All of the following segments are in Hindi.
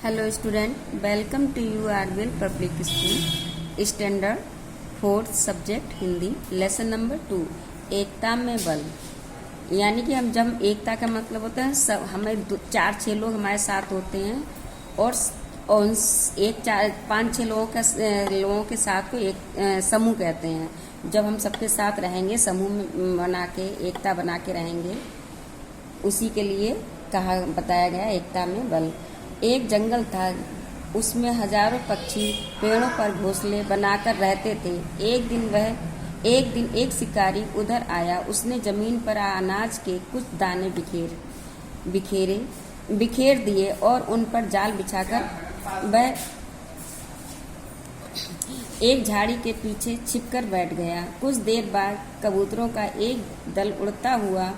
Hello student, welcome to U RVL public school standard 4th subject Hindi lesson number 2 एकता में बल। यानी कि हम जब एकता का मतलब होता है सब हमें 4-6 लोग हमारे साथ होते हैं और एक 4-5-6 लोगों के साथ को एक समूह कहते हैं। जब हम सबके साथ रहेंगे समूह में बना के एकता बना के रहेंगे, उसी के लिए बताया गया एकता में बल। एक जंगल था, उसमें हजारों पक्षी पेड़ों पर घोंसले बनाकर रहते थे। एक दिन एक शिकारी उधर आया। उसने जमीन पर अनाज के कुछ दाने बिखेर दिए और उन पर जाल बिछाकर वह एक झाड़ी के पीछे छिपकर बैठ गया। कुछ देर बाद कबूतरों का एक दल उड़ता हुआ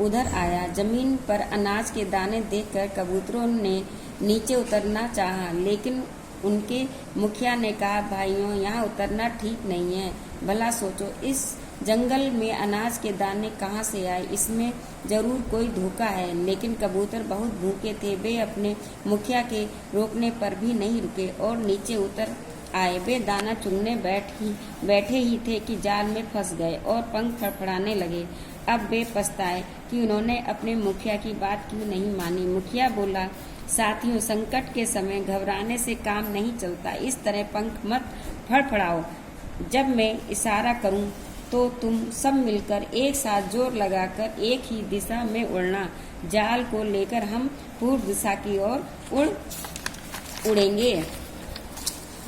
उधर आया। जमीन पर अनाज के दाने देखकर कबूतरों ने नीचे उतरना चाहा, लेकिन उनके मुखिया ने कहा, भाइयों, यहाँ उतरना ठीक नहीं है। भला सोचो, इस जंगल में अनाज के दाने कहाँ से आए? इसमें जरूर कोई धोखा है। लेकिन कबूतर बहुत भूखे थे। वे अपने मुखिया के रोकने पर भी नहीं रुके और नीचे उतर आए। वे दाना चुनने बैठे ही थे कि जाल में फंस गए और पंख फड़फड़ाने लगे। अब वे पछताए कि उन्होंने अपने मुखिया की बात क्यों नहीं मानी। मुखिया बोला, साथियों, संकट के समय घबराने से काम नहीं चलता। इस तरह पंख मत फड़फड़ाओ। जब मैं इशारा करूं तो तुम सब मिलकर एक साथ जोर लगाकर एक ही दिशा में उड़ना। जाल को लेकर हम पूर्व दिशा की ओर उड़ेंगे।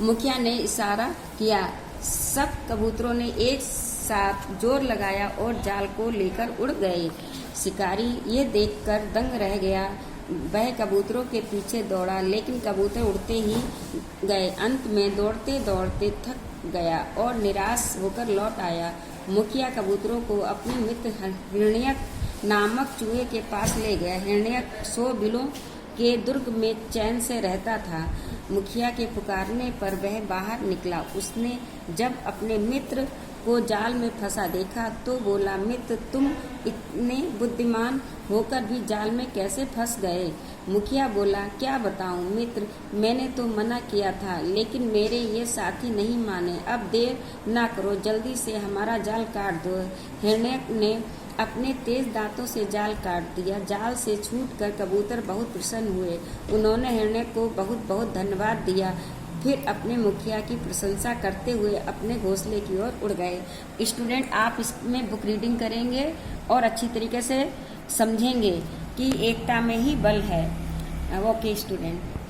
मुखिया ने इशारा किया। सब कबूतरों ने एक साथ जोर लगाया और जाल को लेकर उड़ गए। शिकारी ये देखकर दंग रह गया। वह कबूतरों के पीछे दौड़ा, लेकिन कबूतर उड़ते ही गए। अंत में दौड़ते दौड़ते थक गया और निराश होकर लौट आया। मुखिया कबूतरों को अपने मित्र हिरण्यक नामक चूहे के पास ले गया। हिरण्यक 100 बिलों के दुर्ग में चैन से रहता था। मुखिया के पुकारने पर वह बाहर निकला। उसने जब अपने मित्र को जाल में फंसा देखा तो बोला, मित्र, तुम इतने बुद्धिमान होकर भी जाल में कैसे फंस गए? मुखिया बोला, क्या बताऊं मित्र, मैंने तो मना किया था, लेकिन मेरे ये साथी नहीं माने। अब देर ना करो, जल्दी से हमारा जाल काट दो। हिरण्यक ने अपने तेज दांतों से जाल काट दिया। जाल से छूटकर कबूतर बहुत प्रसन्न हुए। उन्होंने हिरण्यक को बहुत बहुत धन्यवाद दिया। फिर अपने मुखिया की प्रशंसा करते हुए अपने घोंसले की ओर उड़ गए। स्टूडेंट, आप इसमें बुक रीडिंग करेंगे और अच्छी तरीके से समझेंगे कि एकता में ही बल है। Okay student.